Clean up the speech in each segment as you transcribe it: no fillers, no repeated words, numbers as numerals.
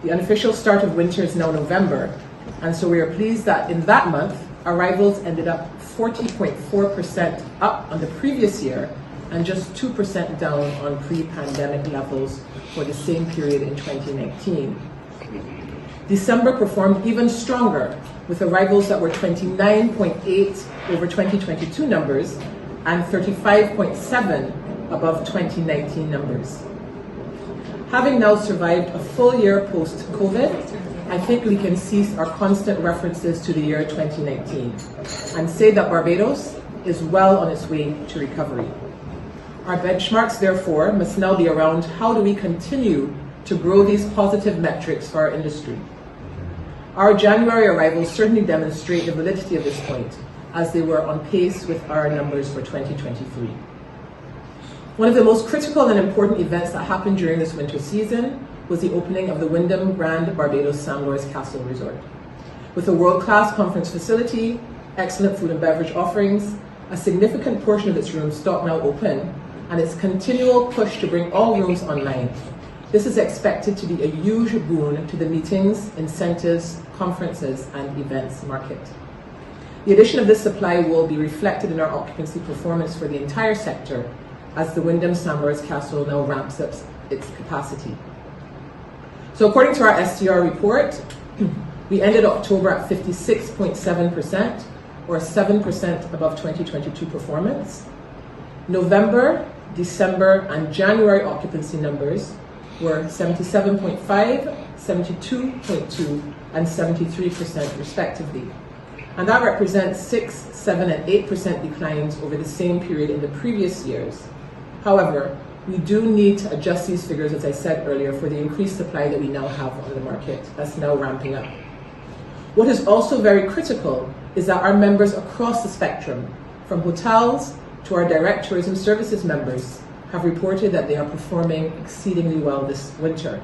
The unofficial start of winter is now November, and so we are pleased that in that month, arrivals ended up 40.4% up on the previous year and just 2% down on pre-pandemic levels for the same period in 2019. December performed even stronger, with arrivals that were 29.8 over 2022 numbers and 35.7 above 2019 numbers. Having now survived a full year post-COVID, I think we can cease our constant references to the year 2019 and say that Barbados is well on its way to recovery. Our benchmarks, therefore, must now be around how do we continue to grow these positive metrics for our industry. Our January arrivals certainly demonstrate the validity of this point, as they were on pace with our numbers for 2023. One of the most critical and important events that happened during this winter season was the opening of the Wyndham Grand Barbados St. Lawrence Castle Resort. With a world-class conference facility, excellent food and beverage offerings, a significant portion of its room stock now open, and its continual push to bring all rooms online, this is expected to be a huge boon to the meetings, incentives, conferences, and events market. The addition of this supply will be reflected in our occupancy performance for the entire sector as the Wyndham St. Lawrence Castle now ramps up its capacity. So according to our STR report, we ended October at 56.7%, or 7% above 2022 performance. November, December, and January occupancy numbers were 77.5, 72.2, and 73% respectively. And that represents 6, 7, and 8% declines over the same period in the previous years. However, we do need to adjust these figures, as I said earlier, for the increased supply that we now have on the market that's now ramping up. What is also very critical is that our members across the spectrum, from hotels to our direct tourism services members, have reported that they are performing exceedingly well this winter.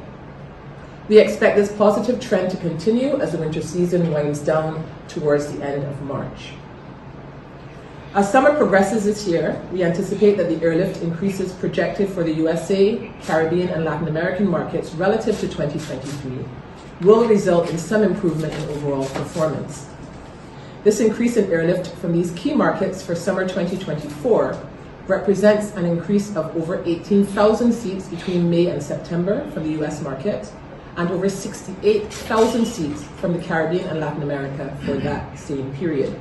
We expect this positive trend to continue as the winter season winds down towards the end of March. As summer progresses this year, we anticipate that the airlift increases projected for the USA, Caribbean, and Latin American markets relative to 2023 will result in some improvement in overall performance. This increase in airlift from these key markets for summer 2024 represents an increase of over 18,000 seats between May and September from the US market, and over 68,000 seats from the Caribbean and Latin America for that same period.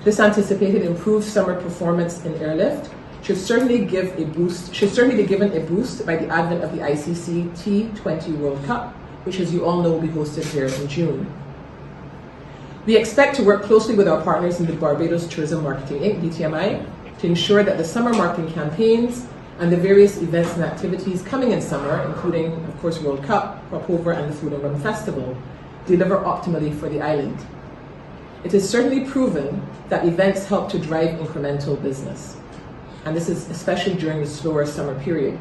This anticipated improved summer performance in airlift should certainly be given a boost by the advent of the ICC T20 World Cup, which, as you all know, will be hosted here in June. We expect to work closely with our partners in the Barbados Tourism Marketing Inc., BTMI, to ensure that the summer marketing campaigns and the various events and activities coming in summer, including, of course, World Cup, Cropover, and the Food and Rum Festival, deliver optimally for the island. It is certainly proven that events help to drive incremental business, and this is especially during the slower summer period.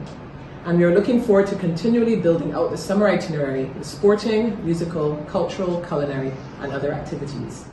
And we are looking forward to continually building out the summer itinerary with sporting, musical, cultural, culinary, and other activities.